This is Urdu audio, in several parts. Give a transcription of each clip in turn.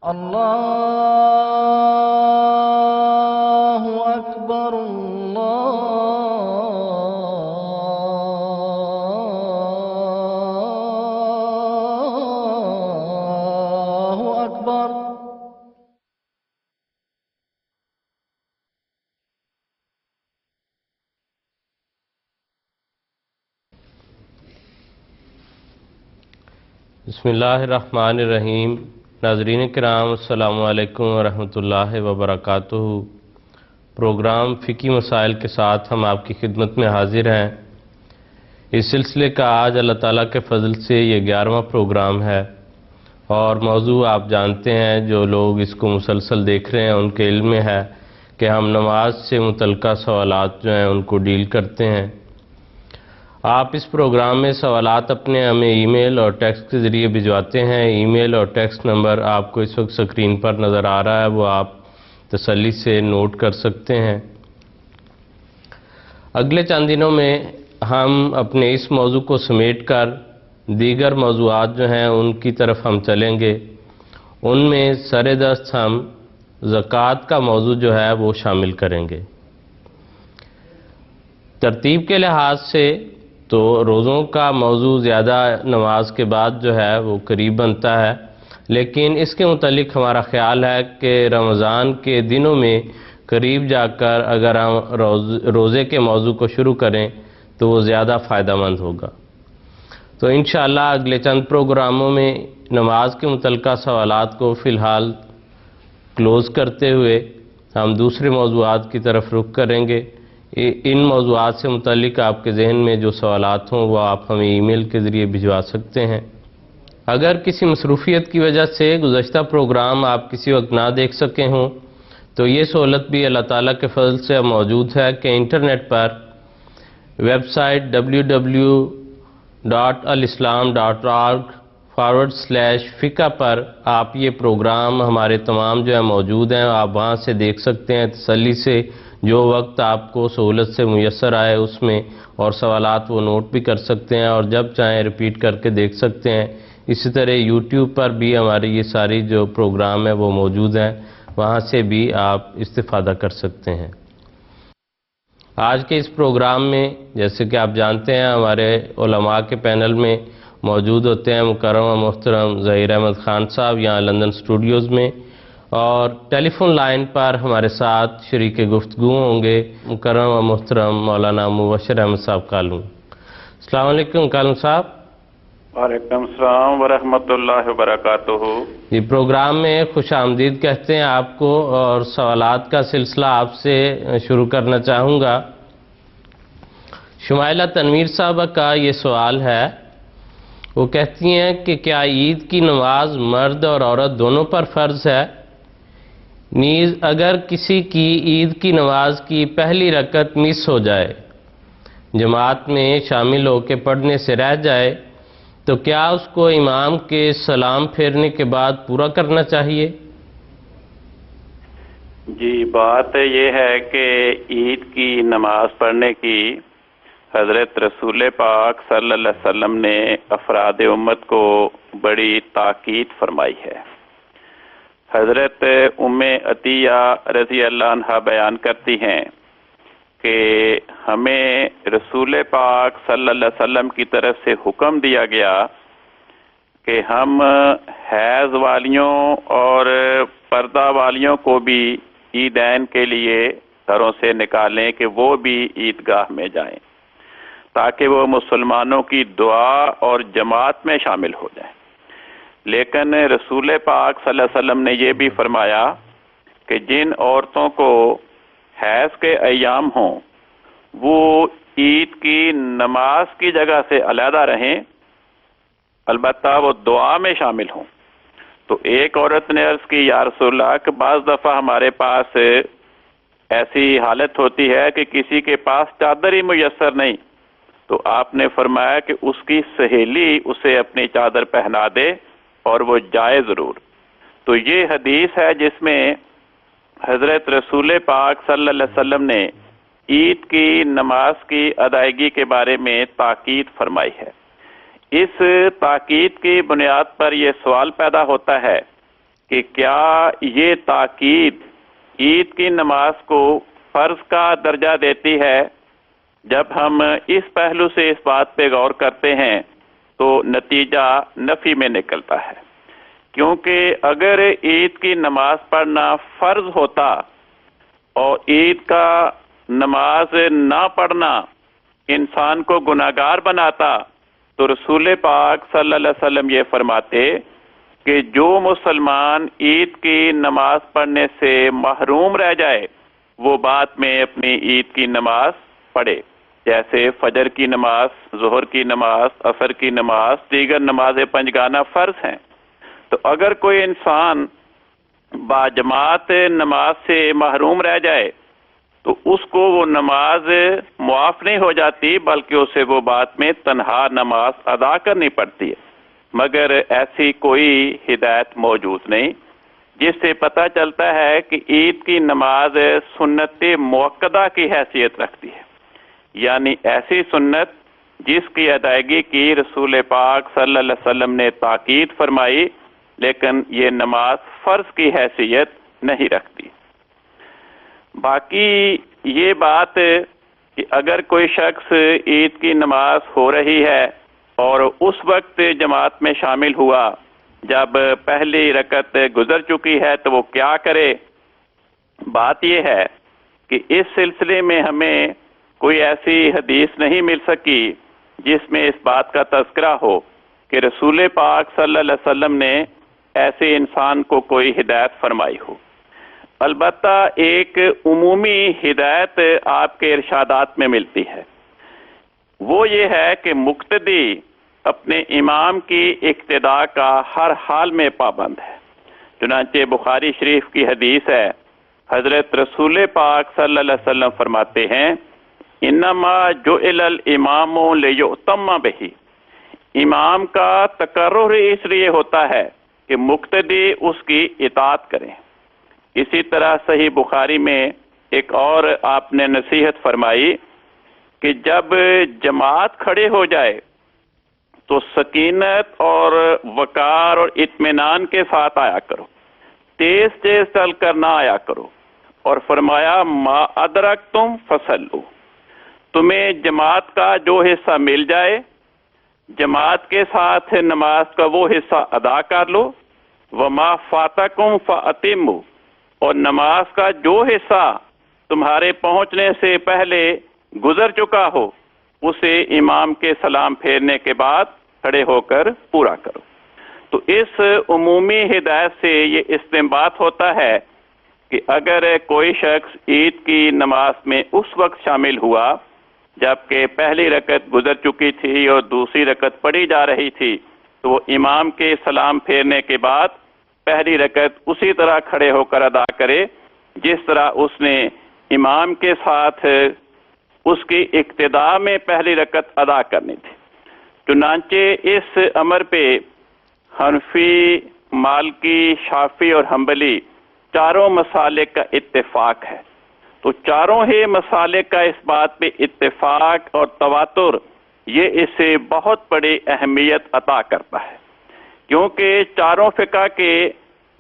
اللہ اکبر اللہ اکبر۔ بسم اللہ الرحمن الرحیم۔ ناظرین کرام السلام علیکم ورحمۃ اللہ وبرکاتہ۔ پروگرام فقہی مسائل کے ساتھ ہم آپ کی خدمت میں حاضر ہیں۔ اس سلسلے کا آج اللہ تعالیٰ کے فضل سے یہ 11واں پروگرام ہے، اور موضوع آپ جانتے ہیں، جو لوگ اس کو مسلسل دیکھ رہے ہیں ان کے علم میں ہے کہ ہم نماز سے متعلقہ سوالات جو ہیں ان کو ڈیل کرتے ہیں۔ آپ اس پروگرام میں سوالات اپنے ہمیں ای میل اور ٹیکسٹ کے ذریعے بھجواتے ہیں۔ ای میل اور ٹیکسٹ نمبر آپ کو اس وقت سکرین پر نظر آ رہا ہے، وہ آپ تسلی سے نوٹ کر سکتے ہیں۔ اگلے چند دنوں میں ہم اپنے اس موضوع کو سمیٹ کر دیگر موضوعات جو ہیں ان کی طرف ہم چلیں گے۔ ان میں سر دست ہم زکوٰۃ کا موضوع جو ہے وہ شامل کریں گے۔ ترتیب کے لحاظ سے تو روزوں کا موضوع زیادہ نماز کے بعد جو ہے وہ قریب بنتا ہے، لیکن اس کے متعلق ہمارا خیال ہے کہ رمضان کے دنوں میں قریب جا کر اگر ہم روزے کے موضوع کو شروع کریں تو وہ زیادہ فائدہ مند ہوگا۔ تو انشاءاللہ اگلے چند پروگراموں میں نماز کے متعلقہ سوالات کو فی الحال کلوز کرتے ہوئے ہم دوسرے موضوعات کی طرف رخ کریں گے۔ ان موضوعات سے متعلق آپ کے ذہن میں جو سوالات ہوں وہ آپ ہمیں ای میل کے ذریعے بھجوا سکتے ہیں۔ اگر کسی مصروفیت کی وجہ سے گزشتہ پروگرام آپ کسی وقت نہ دیکھ سکے ہوں تو یہ سہولت بھی اللہ تعالیٰ کے فضل سے اب موجود ہے کہ انٹرنیٹ پر ویب سائٹ www.alislam.org/fiqh پر آپ یہ پروگرام ہمارے تمام جو ہے موجود ہیں، آپ وہاں سے دیکھ سکتے ہیں تسلی سے، جو وقت آپ کو سہولت سے میسر آئے اس میں، اور سوالات وہ نوٹ بھی کر سکتے ہیں اور جب چاہیں ریپیٹ کر کے دیکھ سکتے ہیں۔ اسی طرح یوٹیوب پر بھی ہماری یہ ساری جو پروگرام ہیں وہ موجود ہیں، وہاں سے بھی آپ استفادہ کر سکتے ہیں۔ آج کے اس پروگرام میں جیسے کہ آپ جانتے ہیں ہمارے علماء کے پینل میں موجود ہوتے ہیں مکرم و محترم ظہیر احمد خان صاحب یہاں لندن اسٹوڈیوز میں، اور ٹیلی فون لائن پر ہمارے ساتھ شریک گفتگو ہوں گے مکرم و محترم مولانا مبشر احمد صاحب کالوں۔ السلام علیکم کالوں صاحب۔ وعلیکم السلام ورحمۃ اللہ وبرکاتہ۔ یہ پروگرام میں خوش آمدید کہتے ہیں آپ کو، اور سوالات کا سلسلہ آپ سے شروع کرنا چاہوں گا۔ شمائلہ تنویر صاحبہ کا یہ سوال ہے، وہ کہتی ہیں کہ کیا عید کی نماز مرد اور عورت دونوں پر فرض ہے؟ نیز اگر کسی کی عید کی نماز کی پہلی رکعت مس ہو جائے، جماعت میں شامل ہو کے پڑھنے سے رہ جائے، تو کیا اس کو امام کے سلام پھیرنے کے بعد پورا کرنا چاہیے؟ جی، بات یہ ہے کہ عید کی نماز پڑھنے کی حضرت رسول پاک صلی اللہ علیہ وسلم نے افراد امت کو بڑی تاکید فرمائی ہے۔ حضرت ام عطیہ رضی اللہ عنہ بیان کرتی ہیں کہ ہمیں رسول پاک صلی اللہ علیہ وسلم کی طرف سے حکم دیا گیا کہ ہم حیض والیوں اور پردہ والیوں کو بھی عیدین کے لیے گھروں سے نکالیں کہ وہ بھی عیدگاہ میں جائیں تاکہ وہ مسلمانوں کی دعا اور جماعت میں شامل ہو جائیں۔ لیکن رسول پاک صلی اللہ علیہ وسلم نے یہ بھی فرمایا کہ جن عورتوں کو حیض کے ایام ہوں وہ عید کی نماز کی جگہ سے علیحدہ رہیں، البتہ وہ دعا میں شامل ہوں۔ تو ایک عورت نے عرض کی یا رسول اللہ کہ بعض دفعہ ہمارے پاس ایسی حالت ہوتی ہے کہ کسی کے پاس چادر ہی میسر نہیں، تو آپ نے فرمایا کہ اس کی سہیلی اسے اپنی چادر پہنا دے اور وہ جائے ضرور۔ تو یہ حدیث ہے جس میں حضرت رسول پاک صلی اللہ علیہ وسلم نے عید کی نماز کی ادائیگی کے بارے میں تاکید فرمائی ہے۔ اس تاکید کی بنیاد پر یہ سوال پیدا ہوتا ہے کہ کیا یہ تاکید عید کی نماز کو فرض کا درجہ دیتی ہے؟ جب ہم اس پہلو سے اس بات پہ غور کرتے ہیں تو نتیجہ نفی میں نکلتا ہے، کیونکہ اگر عید کی نماز پڑھنا فرض ہوتا اور عید کا نماز نہ پڑھنا انسان کو گناہگار بناتا تو رسول پاک صلی اللہ علیہ وسلم یہ فرماتے کہ جو مسلمان عید کی نماز پڑھنے سے محروم رہ جائے وہ بعد میں اپنی عید کی نماز پڑھے، جیسے فجر کی نماز، ظہر کی نماز، عصر کی نماز، دیگر نماز پنجگانہ فرض ہیں۔ تو اگر کوئی انسان باجماعت نماز سے محروم رہ جائے تو اس کو وہ نماز معاف نہیں ہو جاتی، بلکہ اسے وہ بعد میں تنہا نماز ادا کرنی پڑتی ہے، مگر ایسی کوئی ہدایت موجود نہیں، جس سے پتہ چلتا ہے کہ عید کی نماز سنت موقدہ کی حیثیت رکھتی ہے، یعنی ایسی سنت جس کی ادائیگی کی رسول پاک صلی اللہ علیہ وسلم نے تاکید فرمائی، لیکن یہ نماز فرض کی حیثیت نہیں رکھتی۔ باقی یہ بات کہ اگر کوئی شخص عید کی نماز ہو رہی ہے اور اس وقت جماعت میں شامل ہوا جب پہلی رکعت گزر چکی ہے تو وہ کیا کرے؟ بات یہ ہے کہ اس سلسلے میں ہمیں کوئی ایسی حدیث نہیں مل سکی جس میں اس بات کا تذکرہ ہو کہ رسول پاک صلی اللہ علیہ وسلم نے ایسے انسان کو کوئی ہدایت فرمائی ہو۔ البتہ ایک عمومی ہدایت آپ کے ارشادات میں ملتی ہے، وہ یہ ہے کہ مقتدی اپنے امام کی اقتداء کا ہر حال میں پابند ہے۔ چنانچہ بخاری شریف کی حدیث ہے، حضرت رسول پاک صلی اللہ علیہ وسلم فرماتے ہیں انما جعل الامام لیؤتم بہ، امام کا تقرر اس لیے ہوتا ہے کہ مقتدی اس کی اطاعت کریں۔ اسی طرح صحیح بخاری میں ایک اور آپ نے نصیحت فرمائی کہ جب جماعت کھڑے ہو جائے تو سکینت اور وقار اور اطمینان کے ساتھ آیا کرو، تیز تیز چل کر نہ آیا کرو، اور فرمایا ما ادرکتم فصلوا، تمہیں جماعت کا جو حصہ مل جائے جماعت کے ساتھ نماز کا وہ حصہ ادا کر لو، وما فاتکم فاتموا، اور نماز کا جو حصہ تمہارے پہنچنے سے پہلے گزر چکا ہو اسے امام کے سلام پھیرنے کے بعد کھڑے ہو کر پورا کرو۔ تو اس عمومی ہدایت سے یہ استنباط ہوتا ہے کہ اگر کوئی شخص عید کی نماز میں اس وقت شامل ہوا جبکہ پہلی رکعت گزر چکی تھی اور دوسری رکعت پڑھی جا رہی تھی تو وہ امام کے سلام پھیرنے کے بعد پہلی رکعت اسی طرح کھڑے ہو کر ادا کرے جس طرح اس نے امام کے ساتھ اس کی اقتداء میں پہلی رکعت ادا کرنی تھی۔ چنانچہ اس امر پہ حنفی، مالکی، شافعی اور حنبلی چاروں مسالک کا اتفاق ہے۔ تو چاروں ہی مسالک کا اس بات پہ اتفاق اور تواتر یہ اسے بہت بڑی اہمیت عطا کرتا ہے، کیونکہ چاروں فقہ کے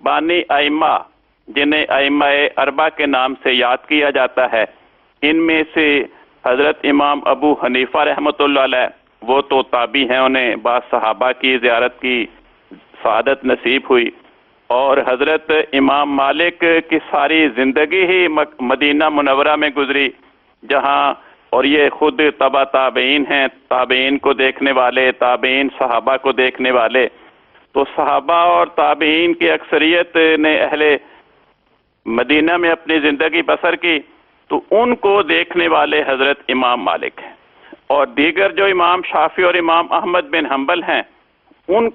بانی ائمہ جنہیں ائمہ اربعہ کے نام سے یاد کیا جاتا ہے، ان میں سے حضرت امام ابو حنیفہ رحمۃ اللہ علیہ وہ تو تابعی ہیں، انہیں بعض صحابہ کی زیارت کی سعادت نصیب ہوئی، اور حضرت امام مالک کی ساری زندگی ہی مدینہ منورہ میں گزری جہاں، اور یہ خود تبع تابعین ہیں، تابعین کو دیکھنے والے، تابعین صحابہ کو دیکھنے والے، تو صحابہ اور تابعین کی اکثریت نے اہل مدینہ میں اپنی زندگی بسر کی، تو ان کو دیکھنے والے حضرت امام مالک ہیں، اور دیگر جو امام شافعی اور امام احمد بن حنبل ہیں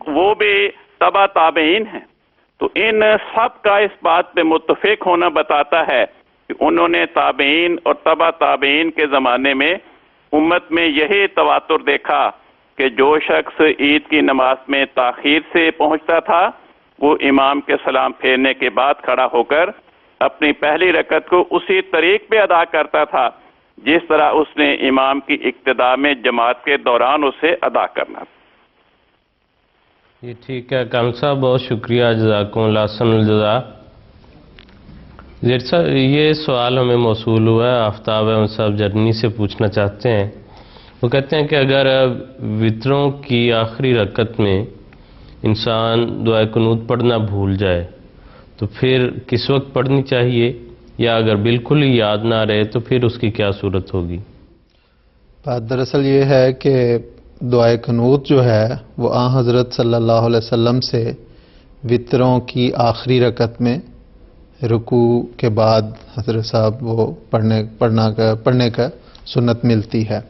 وہ بھی تبع تابعین ہیں۔ تو ان سب کا اس بات پہ متفق ہونا بتاتا ہے کہ انہوں نے تابعین اور تبع تابعین کے زمانے میں امت میں یہی تواتر دیکھا کہ جو شخص عید کی نماز میں تاخیر سے پہنچتا تھا وہ امام کے سلام پھیرنے کے بعد کھڑا ہو کر اپنی پہلی رکعت کو اسی طریق پہ ادا کرتا تھا جس طرح اس نے امام کی اقتداء میں جماعت کے دوران اسے ادا کرنا تھا۔ یہ ٹھیک ہے کام صاحب، بہت شکریہ، جزاکم اللہ احسن الجزا۔ زیر صاحب یہ سوال ہمیں موصول ہوا ہے، آفتاب احمد صاحب جرمنی سے پوچھنا چاہتے ہیں۔ وہ کہتے ہیں کہ اگر وطروں کی آخری رکعت میں انسان دعائے قنوت پڑھنا بھول جائے تو پھر کس وقت پڑھنی چاہیے، یا اگر بالکل ہی یاد نہ رہے تو پھر اس کی کیا صورت ہوگی؟ بات دراصل یہ ہے کہ دعائے قنوت جو ہے وہ آن حضرت صلی اللہ علیہ وسلم سے وطروں کی آخری رکعت میں رکوع کے بعد حضرت صاحب وہ پڑھنے کا سنت ملتی ہے۔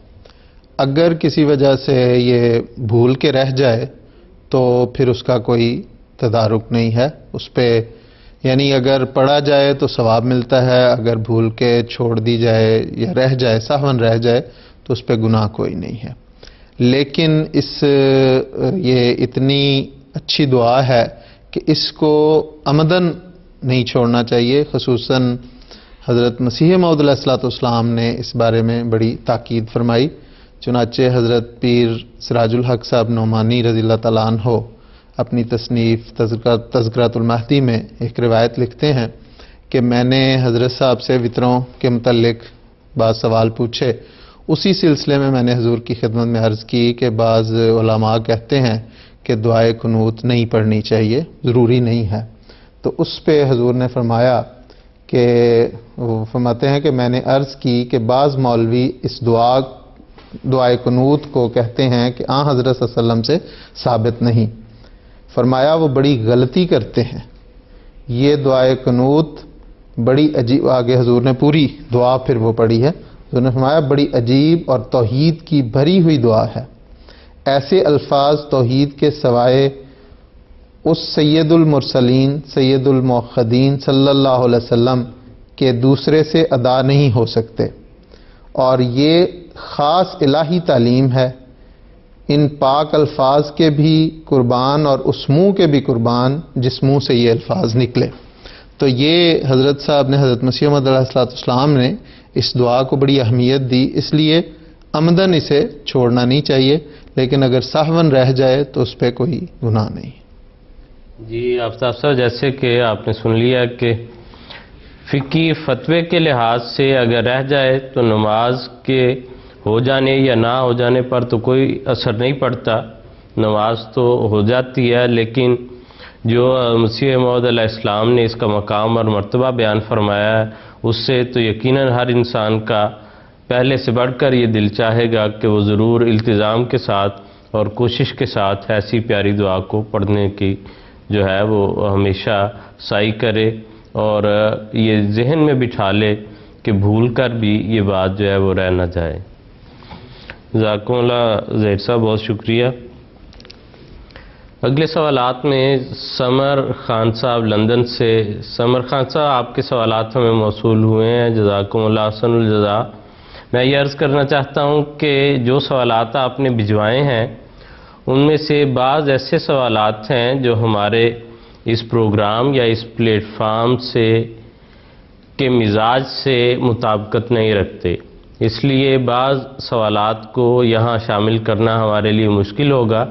اگر کسی وجہ سے یہ بھول کے رہ جائے تو پھر اس کا کوئی تدارک نہیں ہے اس پہ، یعنی اگر پڑھا جائے تو ثواب ملتا ہے، اگر بھول کے چھوڑ دی جائے یا رہ جائے سہون رہ جائے تو اس پہ گناہ کوئی نہیں ہے۔ لیکن یہ اتنی اچھی دعا ہے کہ اس کو عمدن نہیں چھوڑنا چاہیے، خصوصاً حضرت مسیح موعود علیہ الصلوۃ والسلام نے اس بارے میں بڑی تاکید فرمائی۔ چنانچہ حضرت پیر سراج الحق صاحب نعمانی رضی اللہ تعالیٰ عنہ اپنی تصنیف تذکرۃ المہدی میں ایک روایت لکھتے ہیں کہ میں نے حضرت صاحب سے وطروں کے متعلق بعض سوال پوچھے، اسی سلسلے میں میں نے حضور کی خدمت میں عرض کی کہ بعض علماء کہتے ہیں کہ دعائے قنوت نہیں پڑھنی چاہیے، ضروری نہیں ہے۔ تو اس پہ حضور نے فرمایا کہ وہ فرماتے ہیں کہ میں نے عرض کی کہ بعض مولوی اس دعائے قنوت کو کہتے ہیں کہ آن حضرت صلی اللہ علیہ وسلم سے ثابت نہیں۔ فرمایا وہ بڑی غلطی کرتے ہیں، یہ دعائے قنوت بڑی عجیب، آگے حضور نے پوری دعا پھر وہ پڑھی ہے، حضور نے فرمایا بڑی عجیب اور توحید کی بھری ہوئی دعا ہے، ایسے الفاظ توحید کے سوائے اس سید المرسلین سید الموحدین صلی اللہ علیہ وسلم کے دوسرے سے ادا نہیں ہو سکتے، اور یہ خاص الہی تعلیم ہے، ان پاک الفاظ کے بھی قربان اور اس منہ کے بھی قربان جس منہ سے یہ الفاظ نکلے۔ تو یہ حضرت صاحب نے، حضرت مسیح موعود علیہ السلام نے اس دعا کو بڑی اہمیت دی، اس لیے عمدن اسے چھوڑنا نہیں چاہیے، لیکن اگر سہون رہ جائے تو اس پہ کوئی گناہ نہیں۔ جی آفتاب صاحب، جیسے کہ آپ نے سن لیا کہ فقہی فتوے کے لحاظ سے اگر رہ جائے تو نماز کے ہو جانے یا نہ ہو جانے پر تو کوئی اثر نہیں پڑتا، نماز تو ہو جاتی ہے، لیکن جو مسیح موعود علیہ السلام نے اس کا مقام اور مرتبہ بیان فرمایا ہے اس سے تو یقیناً ہر انسان کا پہلے سے بڑھ کر یہ دل چاہے گا کہ وہ ضرور التزام کے ساتھ اور کوشش کے ساتھ ایسی پیاری دعا کو پڑھنے کی جو ہے وہ ہمیشہ سعی کرے، اور یہ ذہن میں بٹھا لے کہ بھول کر بھی یہ بات جو ہے وہ رہ نہ جائے۔ جزاکم اللہ زہیر صاحب، بہت شکریہ۔ اگلے سوالات میں سمر خان صاحب لندن سے۔ سمر خان صاحب، آپ کے سوالات ہمیں موصول ہوئے ہیں، جزاکم اللہ احسن الجزا۔ میں یہ عرض کرنا چاہتا ہوں کہ جو سوالات آپ نے بھجوائے ہیں ان میں سے بعض ایسے سوالات ہیں جو ہمارے اس پروگرام یا اس پلیٹ فارم سے کے مزاج سے مطابقت نہیں رکھتے، اس لیے بعض سوالات کو یہاں شامل کرنا ہمارے لیے مشکل ہوگا۔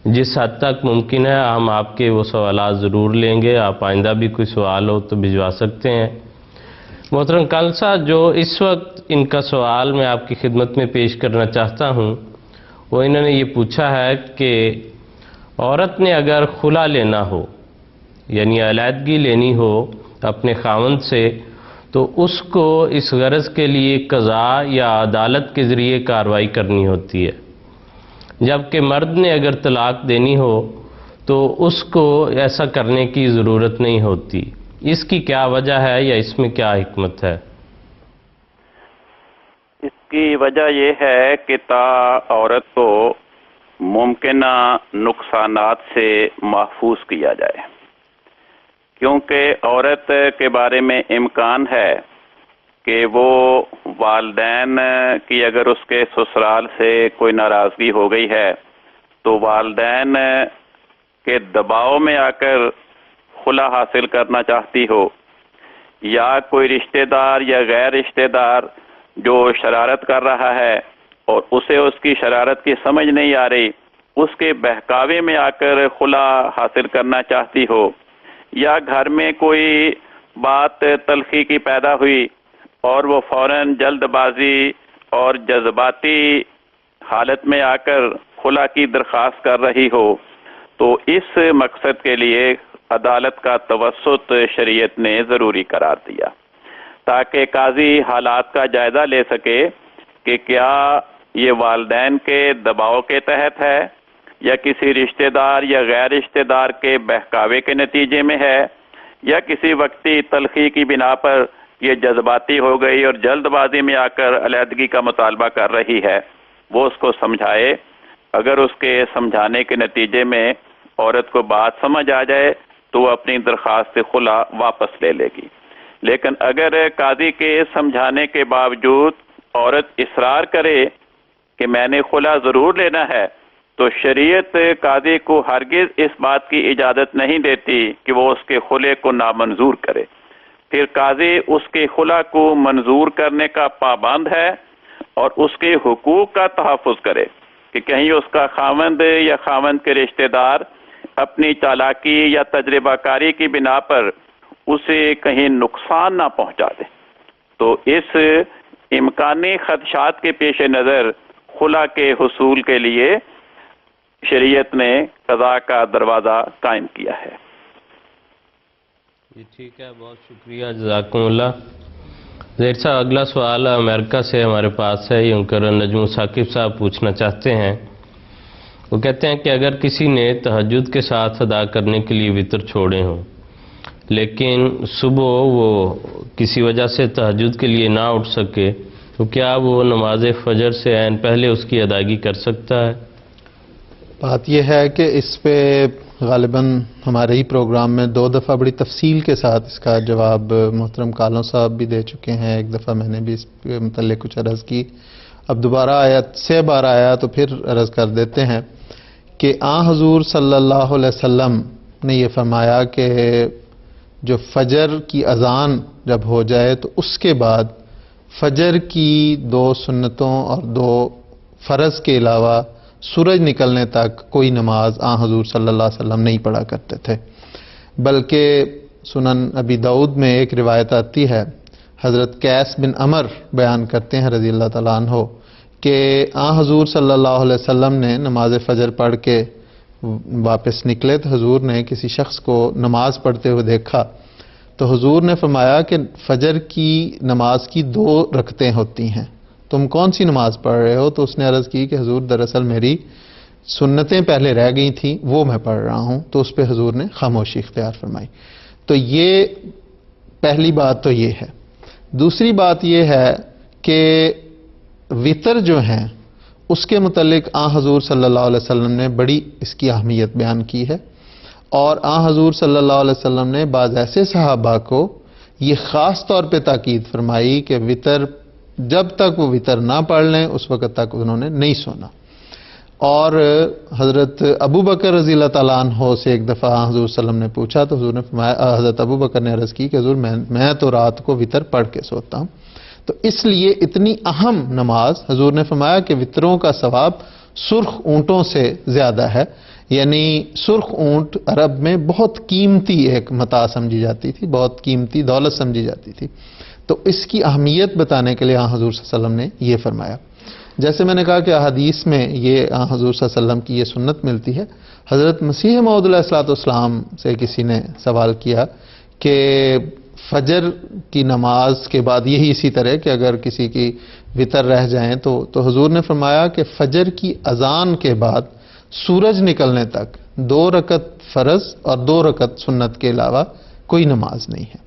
جس حد تک ممکن ہے ہم آپ کے وہ سوالات ضرور لیں گے، آپ آئندہ بھی کوئی سوال ہو تو بھجوا سکتے ہیں۔ محترم کالسا، جو اس وقت ان کا سوال میں آپ کی خدمت میں پیش کرنا چاہتا ہوں، وہ انہوں نے یہ پوچھا ہے کہ عورت نے اگر خلا لینا ہو، یعنی علیحدگی لینی ہو اپنے خاوند سے، تو اس کو اس غرض کے لیے قضاء یا عدالت کے ذریعے کارروائی کرنی ہوتی ہے، جبکہ مرد نے اگر طلاق دینی ہو تو اس کو ایسا کرنے کی ضرورت نہیں ہوتی۔ اس کی کیا وجہ ہے یا اس میں کیا حکمت ہے؟ اس کی وجہ یہ ہے کہ تا عورت کو ممکنہ نقصانات سے محفوظ کیا جائے، کیونکہ عورت کے بارے میں امکان ہے کہ وہ والدین کی اگر اس کے سسرال سے کوئی ناراضگی ہو گئی ہے تو والدین کے دباؤ میں آ کر خلا حاصل کرنا چاہتی ہو، یا کوئی رشتہ دار یا غیر رشتہ دار جو شرارت کر رہا ہے اور اسے اس کی شرارت کی سمجھ نہیں آ رہی اس کے بہکاوے میں آ کر خلا حاصل کرنا چاہتی ہو، یا گھر میں کوئی بات تلخی کی پیدا ہوئی اور وہ فوراً جلد بازی اور جذباتی حالت میں آ کر خلا کی درخواست کر رہی ہو، تو اس مقصد کے لیے عدالت کا توسط شریعت نے ضروری قرار دیا، تاکہ قاضی حالات کا جائزہ لے سکے کہ کیا یہ والدین کے دباؤ کے تحت ہے، یا کسی رشتہ دار یا غیر رشتہ دار کے بہکاوے کے نتیجے میں ہے، یا کسی وقتی تلخی کی بنا پر یہ جذباتی ہو گئی اور جلد بازی میں آ کر علیحدگی کا مطالبہ کر رہی ہے۔ وہ اس کو سمجھائے، اگر اس کے سمجھانے کے نتیجے میں عورت کو بات سمجھ آ جائے تو وہ اپنی درخواست خلا واپس لے لے گی، لیکن اگر قاضی کے سمجھانے کے باوجود عورت اصرار کرے کہ میں نے خلا ضرور لینا ہے، تو شریعت قاضی کو ہرگز اس بات کی اجازت نہیں دیتی کہ وہ اس کے خلے کو نامنظور کرے۔ پھر قاضی اس کے خلا کو منظور کرنے کا پابند ہے اور اس کے حقوق کا تحفظ کرے کہ کہیں اس کا خاوند یا خاوند کے رشتہ دار اپنی چالاکی یا تجربہ کاری کی بنا پر اسے کہیں نقصان نہ پہنچا دے۔ تو اس امکانی خدشات کے پیش نظر خلا کے حصول کے لیے شریعت نے قضاء کا دروازہ قائم کیا ہے۔ جی ٹھیک ہے، بہت شکریہ، جزاکم اللہ۔ زہیر صاحب، اگلا سوال امریکہ سے ہمارے پاس ہے، یونکر نجم ثاقب صاحب پوچھنا چاہتے ہیں۔ وہ کہتے ہیں کہ اگر کسی نے تہجد کے ساتھ ادا کرنے کے لیے وتر چھوڑے ہوں، لیکن صبح وہ کسی وجہ سے تہجد کے لیے نہ اٹھ سکے، تو کیا وہ نماز فجر سے عین پہلے اس کی ادائیگی کر سکتا ہے؟ بات یہ ہے کہ اس پہ غالباً ہمارے ہی پروگرام میں 2 دفعہ بڑی تفصیل کے ساتھ اس کا جواب محترم کالوں صاحب بھی دے چکے ہیں، ایک دفعہ میں نے بھی اس کے متعلق کچھ عرض کی، اب دوبارہ آیا، 6 بار آیا تو پھر عرض کر دیتے ہیں کہ حضور صلی اللہ علیہ وسلم نے یہ فرمایا کہ جو فجر کی اذان جب ہو جائے تو اس کے بعد فجر کی 2 سنتوں اور 2 فرض کے علاوہ سورج نکلنے تک کوئی نماز حضور صلی اللہ علیہ وسلم نہیں پڑھا کرتے تھے، بلکہ سنن ابی داؤد میں ایک روایت آتی ہے، حضرت قیس بن عمر بیان کرتے ہیں رضی اللہ تعالیٰ عنہ کہ حضور صلی اللہ علیہ وسلم نے نماز فجر پڑھ کے واپس نکلے تو حضور نے کسی شخص کو نماز پڑھتے ہوئے دیکھا، تو حضور نے فرمایا کہ فجر کی نماز کی 2 رکعتیں ہوتی ہیں، تم کون سی نماز پڑھ رہے ہو؟ تو اس نے عرض کی کہ حضور دراصل میری سنتیں پہلے رہ گئی تھیں، وہ میں پڑھ رہا ہوں، تو اس پہ حضور نے خاموشی اختیار فرمائی۔ تو یہ پہلی بات تو یہ ہے۔ دوسری بات یہ ہے کہ وطر جو ہیں اس کے متعلق حضور صلی اللہ علیہ وسلم نے بڑی اس کی اہمیت بیان کی ہے، اور حضور صلی اللہ علیہ وسلم نے بعض ایسے صحابہ کو یہ خاص طور پہ تاکید فرمائی کہ وطر جب تک وہ وطر نہ پڑھ لیں اس وقت تک انہوں نے نہیں سونا۔ اور حضرت ابو بکر رضی اللہ تعالیٰ عنہ سے ایک دفعہ حضور صلی اللہ علیہ وسلم نے پوچھا تو حضور نے فرمایا، حضرت ابو بکر نے عرض کی کہ حضور میں تو رات کو وطر پڑھ کے سوتا ہوں۔ تو اس لیے اتنی اہم نماز حضور نے فرمایا کہ وطروں کا ثواب سرخ اونٹوں سے زیادہ ہے، یعنی سرخ اونٹ عرب میں بہت قیمتی ایک متاع سمجھی جاتی تھی، بہت قیمتی دولت سمجھی جاتی تھی، تو اس کی اہمیت بتانے کے لیے حضور صلی اللہ علیہ وسلم نے یہ فرمایا۔ جیسے میں نے کہا کہ احادیث میں یہ حضور صلی اللہ علیہ وسلم کی یہ سنت ملتی ہے۔ حضرت مسیح موعود علیہ الصلوۃ والسلام سے کسی نے سوال کیا کہ فجر کی نماز کے بعد یہی اسی طرح کہ اگر کسی کی وطر رہ جائیں تو حضور نے فرمایا کہ فجر کی اذان کے بعد سورج نکلنے تک 2 رکعت فرض اور 2 رکعت سنت کے علاوہ کوئی نماز نہیں ہے۔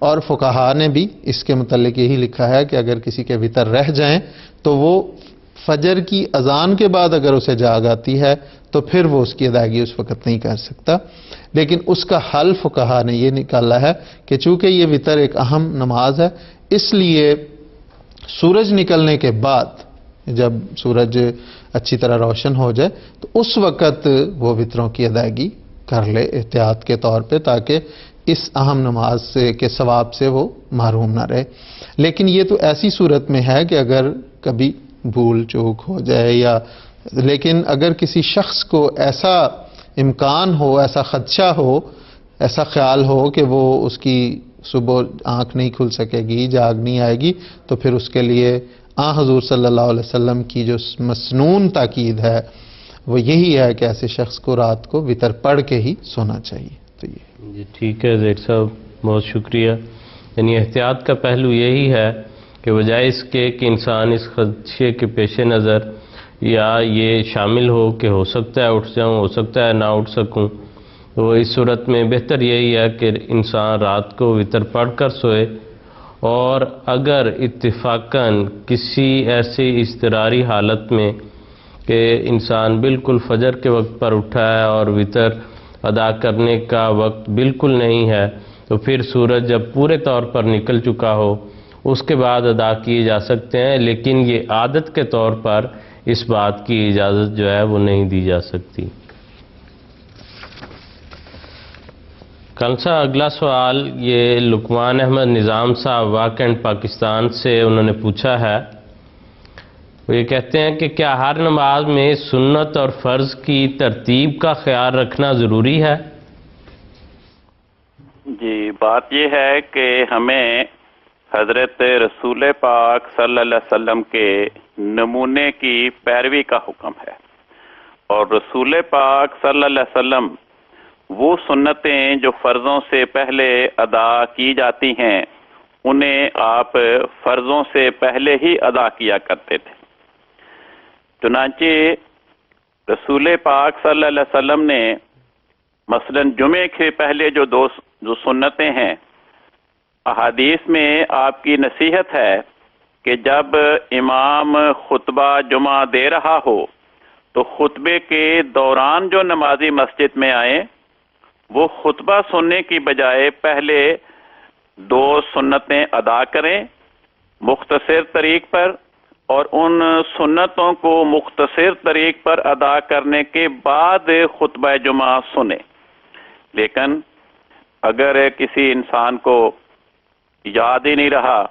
اور فقہا نے بھی اس کے متعلق یہی لکھا ہے کہ اگر کسی کے وطر رہ جائیں تو وہ فجر کی اذان کے بعد اگر اسے جاگ آتی ہے تو پھر وہ اس کی ادائیگی اس وقت نہیں کر سکتا، لیکن اس کا حل فقہا نے یہ نکالا ہے کہ چونکہ یہ وطر ایک اہم نماز ہے، اس لیے سورج نکلنے کے بعد جب سورج اچھی طرح روشن ہو جائے تو اس وقت وہ وطروں کی ادائیگی کر لے احتیاط کے طور پہ، تاکہ اس اہم نماز کے ثواب سے وہ محروم نہ رہے۔ لیکن یہ تو ایسی صورت میں ہے کہ اگر کبھی بھول چوک ہو جائے یا لیکن اگر کسی شخص کو ایسا امکان ہو، ایسا خدشہ ہو، ایسا خیال ہو کہ وہ اس کی صبح آنکھ نہیں کھل سکے گی، جاگ نہیں آئے گی، تو پھر اس کے لیے حضور صلی اللہ علیہ وسلم کی جو مسنون تاکید ہے وہ یہی ہے کہ ایسے شخص کو رات کو وتر پڑھ کے ہی سونا چاہیے. تو یہ جی ٹھیک ہے زید صاحب، بہت شکریہ. یعنی احتیاط کا پہلو یہی ہے کہ بجائے اس کے کہ انسان اس خدشے کے پیش نظر یا یہ شامل ہو کہ ہو سکتا ہے اٹھ جاؤں، ہو سکتا ہے نہ اٹھ سکوں، تو اس صورت میں بہتر یہی ہے کہ انسان رات کو وتر پڑھ کر سوئے. اور اگر اتفاقاً کسی ایسی اضطراری حالت میں کہ انسان بالکل فجر کے وقت پر اٹھا ہے اور وتر ادا کرنے کا وقت بالکل نہیں ہے، تو پھر سورج جب پورے طور پر نکل چکا ہو اس کے بعد ادا کیے جا سکتے ہیں، لیکن یہ عادت کے طور پر اس بات کی اجازت جو ہے وہ نہیں دی جا سکتی. کلسا اگلا سوال یہ لقمان احمد نظام صاحب واقعاً پاکستان سے انہوں نے پوچھا ہے. وہ یہ کہتے ہیں کہ کیا ہر نماز میں سنت اور فرض کی ترتیب کا خیال رکھنا ضروری ہے؟ جی، بات یہ ہے کہ ہمیں حضرت رسول پاک صلی اللہ علیہ وسلم کے نمونے کی پیروی کا حکم ہے، اور رسول پاک صلی اللہ علیہ وسلم وہ سنتیں جو فرضوں سے پہلے ادا کی جاتی ہیں انہیں آپ فرضوں سے پہلے ہی ادا کیا کرتے تھے. چنانچہ رسول پاک صلی اللہ علیہ وسلم نے مثلا جمعے کے پہلے جو سنتیں ہیں، احادیث میں آپ کی نصیحت ہے کہ جب امام خطبہ جمعہ دے رہا ہو تو خطبے کے دوران جو نمازی مسجد میں آئیں وہ خطبہ سننے کی بجائے پہلے 2 سنتیں ادا کریں مختصر طریق پر، اور ان سنتوں کو مختصر طریق پر ادا کرنے کے بعد خطبہ جمعہ سنیں. لیکن اگر کسی انسان کو یاد ہی نہیں رہا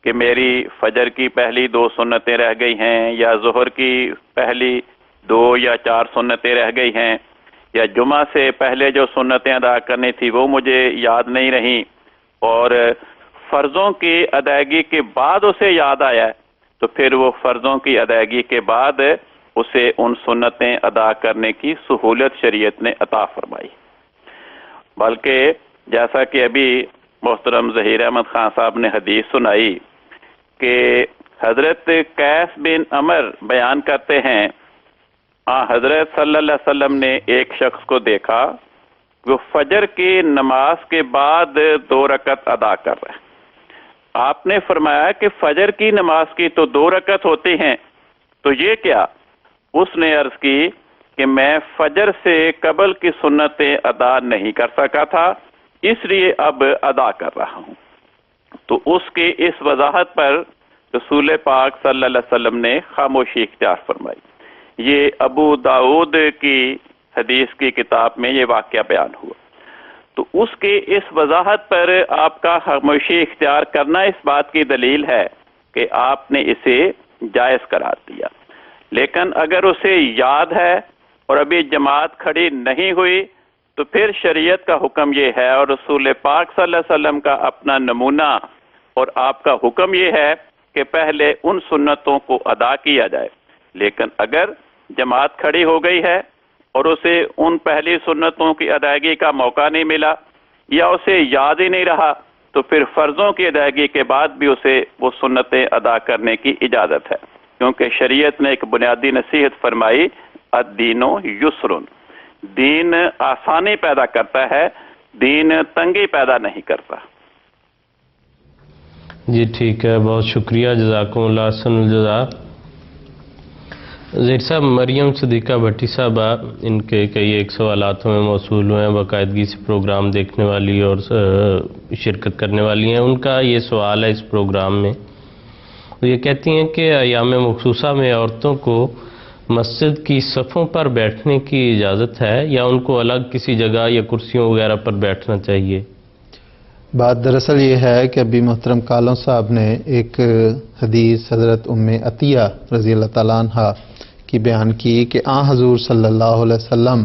کہ میری فجر کی پہلی 2 سنتیں رہ گئی ہیں، یا ظہر کی پہلی 2 یا 4 سنتیں رہ گئی ہیں، یا جمعہ سے پہلے جو سنتیں ادا کرنی تھی وہ مجھے یاد نہیں رہیں، اور فرضوں کی ادائیگی کے بعد اسے یاد آیا ہے، تو پھر وہ فرضوں کی ادائیگی کے بعد اسے ان سنتیں ادا کرنے کی سہولت شریعت نے عطا فرمائی. بلکہ جیسا کہ ابھی محترم ظہیر احمد خان صاحب نے حدیث سنائی کہ حضرت قیس بن عمر بیان کرتے ہیں حضرت صلی اللہ علیہ وسلم نے ایک شخص کو دیکھا وہ فجر کی نماز کے بعد 2 رکعت ادا کر رہا ہے. آپ نے فرمایا کہ فجر کی نماز کی تو 2 رکعت ہوتی ہیں، تو یہ کیا؟ اس نے عرض کی کہ میں فجر سے قبل کی سنتیں ادا نہیں کر سکا تھا، اس لیے اب ادا کر رہا ہوں. تو اس کی اس وضاحت پر رسول پاک صلی اللہ علیہ وسلم نے خاموشی اختیار فرمائی. یہ ابو داؤد کی حدیث کی کتاب میں یہ واقعہ بیان ہوا. تو اس کی اس وضاحت پر آپ کا خاموشی اختیار کرنا اس بات کی دلیل ہے کہ آپ نے اسے جائز قرار دیا. لیکن اگر اسے یاد ہے اور ابھی جماعت کھڑی نہیں ہوئی تو پھر شریعت کا حکم یہ ہے، اور رسول پاک صلی اللہ علیہ وسلم کا اپنا نمونہ اور آپ کا حکم یہ ہے کہ پہلے ان سنتوں کو ادا کیا جائے. لیکن اگر جماعت کھڑی ہو گئی ہے اور اسے ان پہلی سنتوں کی ادائیگی کا موقع نہیں ملا یا اسے یاد ہی نہیں رہا، تو پھر فرضوں کی ادائیگی کے بعد بھی اسے وہ سنتیں ادا کرنے کی اجازت ہے، کیونکہ شریعت نے ایک بنیادی نصیحت فرمائی، الدین یسر، دین آسانی پیدا کرتا ہے، دین تنگی پیدا نہیں کرتا. جی ٹھیک ہے، بہت شکریہ، جزاکم اللہ احسن الجزا. زید صاحب، مریم صدیقہ بھٹی صاحبہ، ان کے کئی ایک سوالات میں موصول ہوئے ہیں، باقاعدگی سے پروگرام دیکھنے والی اور شرکت کرنے والی ہیں. ان کا یہ سوال ہے اس پروگرام میں، یہ کہتی ہیں کہ ایام مخصوصہ میں عورتوں کو مسجد کی صفوں پر بیٹھنے کی اجازت ہے یا ان کو الگ کسی جگہ یا کرسیوں وغیرہ پر بیٹھنا چاہیے؟ بات دراصل یہ ہے کہ ابھی محترم کالوں صاحب نے ایک حدیث حضرت ام عطیہ رضی اللہ تعالیٰ عنہ کی بیان کی کہ آن حضور صلی اللہ علیہ وسلم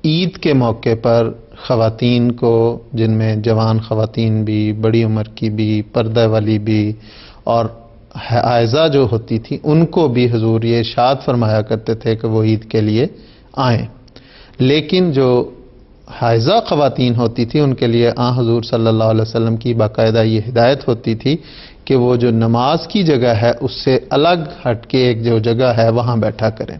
عید کے موقع پر خواتین کو، جن میں جوان خواتین بھی، بڑی عمر کی بھی، پردہ والی بھی اور حائضہ جو ہوتی تھی، ان کو بھی حضور یہ ارشاد فرمایا کرتے تھے کہ وہ عید کے لیے آئیں. لیکن جو حائضہ خواتین ہوتی تھی ان کے لیے آن حضور صلی اللہ علیہ وسلم کی باقاعدہ یہ ہدایت ہوتی تھی کہ وہ جو نماز کی جگہ ہے اس سے الگ ہٹ کے ایک جو جگہ ہے وہاں بیٹھا کریں.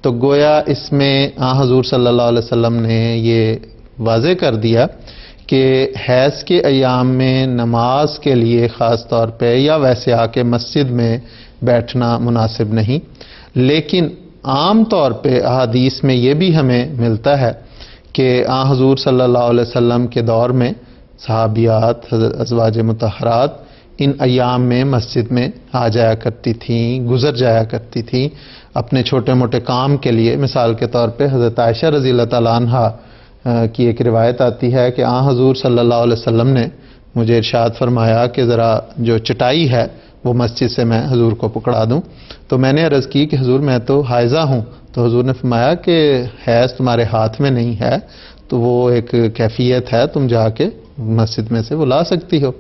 تو گویا اس میں آن حضور صلی اللہ علیہ وسلم نے یہ واضح کر دیا کہ حیض کے ایام میں نماز کے لیے خاص طور پہ یا ویسے آ کے مسجد میں بیٹھنا مناسب نہیں. لیکن عام طور پہ احادیث میں یہ بھی ہمیں ملتا ہے کہ آن حضور صلی اللہ علیہ وسلم کے دور میں صحابیات، ازواج مطہرات ان ایام میں مسجد میں آ جایا کرتی تھیں، گزر جایا کرتی تھیں اپنے چھوٹے موٹے کام کے لیے. مثال کے طور پہ حضرت عائشہ رضی اللہ تعالیٰ عنہا کی ایک روایت آتی ہے کہ آن حضور صلی اللہ علیہ وسلم نے مجھے ارشاد فرمایا کہ ذرا جو چٹائی ہے وہ مسجد سے میں حضور کو پکڑا دوں. تو میں نے عرض کی کہ حضور میں تو حائضہ ہوں. تو حضور نے فرمایا کہ حیض تمہارے ہاتھ میں نہیں ہے، تو وہ ایک کیفیت ہے، تم جا کے مسجد میں سے وہ لا سکتی ہو.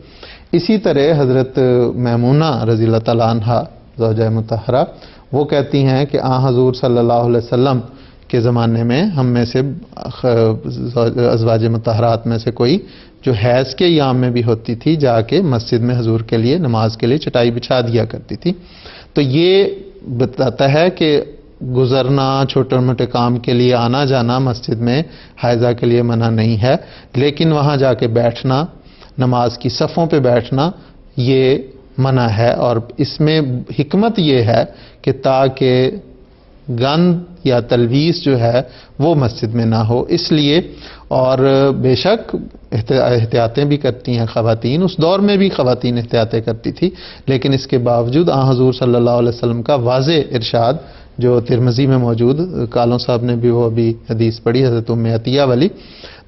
اسی طرح حضرت میمونہ رضی اللہ تعالیٰ عنہا زوجہ مطہرہ وہ کہتی ہیں کہ آن حضور صلی اللہ علیہ وسلم کے زمانے میں ہم میں سے ازواج مطہرات میں سے کوئی جو حیض کے ایام میں بھی ہوتی تھی جا کے مسجد میں حضور کے لیے نماز کے لیے چٹائی بچھا دیا کرتی تھی. تو یہ بتاتا ہے کہ گزرنا، چھوٹے موٹے کام کے لیے آنا جانا مسجد میں حائضہ کے لیے منع نہیں ہے، لیکن وہاں جا کے بیٹھنا، نماز کی صفوں پہ بیٹھنا یہ منع ہے. اور اس میں حکمت یہ ہے کہ تاکہ گند یا تلویث جو ہے وہ مسجد میں نہ ہو، اس لیے. اور بے شک احتیاطیں بھی کرتی ہیں خواتین، اس دور میں بھی خواتین احتیاطیں کرتی تھی، لیکن اس کے باوجود آن حضور صلی اللہ علیہ وسلم کا واضح ارشاد جو ترمذی میں موجود، کالوں صاحب نے بھی وہ ابھی حدیث پڑھی حضرت ام عطیہ والی،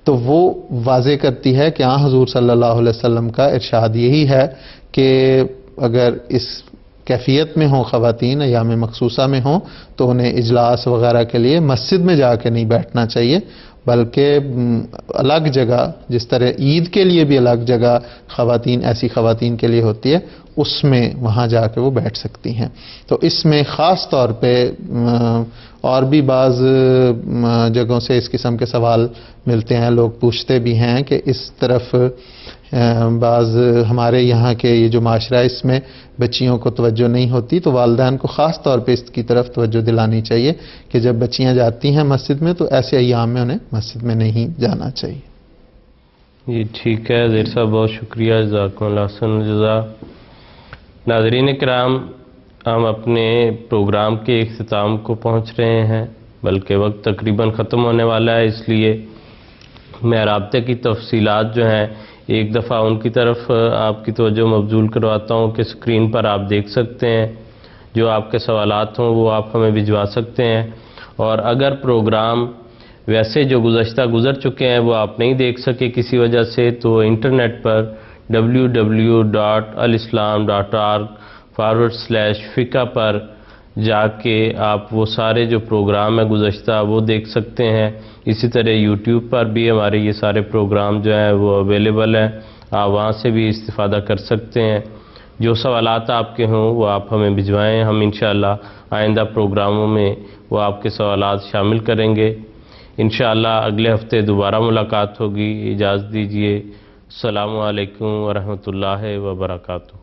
تو وہ واضح کرتی ہے کہ آن حضور صلی اللہ علیہ وسلم کا ارشاد یہی ہے کہ اگر اس کیفیت میں ہوں خواتین، ایام مخصوصہ میں ہوں، تو انہیں اجلاس وغیرہ کے لیے مسجد میں جا کے نہیں بیٹھنا چاہیے، بلکہ الگ جگہ، جس طرح عید کے لیے بھی الگ جگہ خواتین، ایسی خواتین کے لیے ہوتی ہے، اس میں وہاں جا کے وہ بیٹھ سکتی ہیں. تو اس میں خاص طور پہ اور بھی بعض جگہوں سے اس قسم کے سوال ملتے ہیں، لوگ پوچھتے بھی ہیں کہ اس طرف بعض ہمارے یہاں کے یہ جو معاشرہ ہے اس میں بچیوں کو توجہ نہیں ہوتی، تو والدین کو خاص طور پہ اس کی طرف توجہ دلانی چاہیے کہ جب بچیاں جاتی ہیں مسجد میں تو ایسے ایام میں انہیں مسجد میں نہیں جانا چاہیے. جی ٹھیک ہے زیر صاحب، بہت شکریہ، جزاکم اللہ حسن الجزا. ناظرین کرام، ہم اپنے پروگرام کے اختتام کو پہنچ رہے ہیں، بلکہ وقت تقریباً ختم ہونے والا ہے، اس لیے میں رابطے کی تفصیلات جو ہیں ایک دفعہ ان کی طرف آپ کی توجہ مبذول کرواتا ہوں کہ اسکرین پر آپ دیکھ سکتے ہیں. جو آپ کے سوالات ہوں وہ آپ ہمیں بھجوا سکتے ہیں، اور اگر پروگرام ویسے جو گزر چکے ہیں وہ آپ نہیں دیکھ سکے کسی وجہ سے، تو انٹرنیٹ پر www.alislam.org/fiqh پر جا کے آپ وہ سارے جو پروگرام ہیں گزشتہ وہ دیکھ سکتے ہیں. اسی طرح یوٹیوب پر بھی ہمارے یہ سارے پروگرام جو ہیں وہ اویلیبل ہیں، آپ وہاں سے بھی استفادہ کر سکتے ہیں. جو سوالات آپ کے ہوں وہ آپ ہمیں بھجوائیں، ہم انشاءاللہ آئندہ پروگراموں میں وہ آپ کے سوالات شامل کریں گے. انشاءاللہ اگلے ہفتے دوبارہ ملاقات ہوگی. اجازت دیجیے. السلام علیکم ورحمۃ اللہ وبرکاتہ.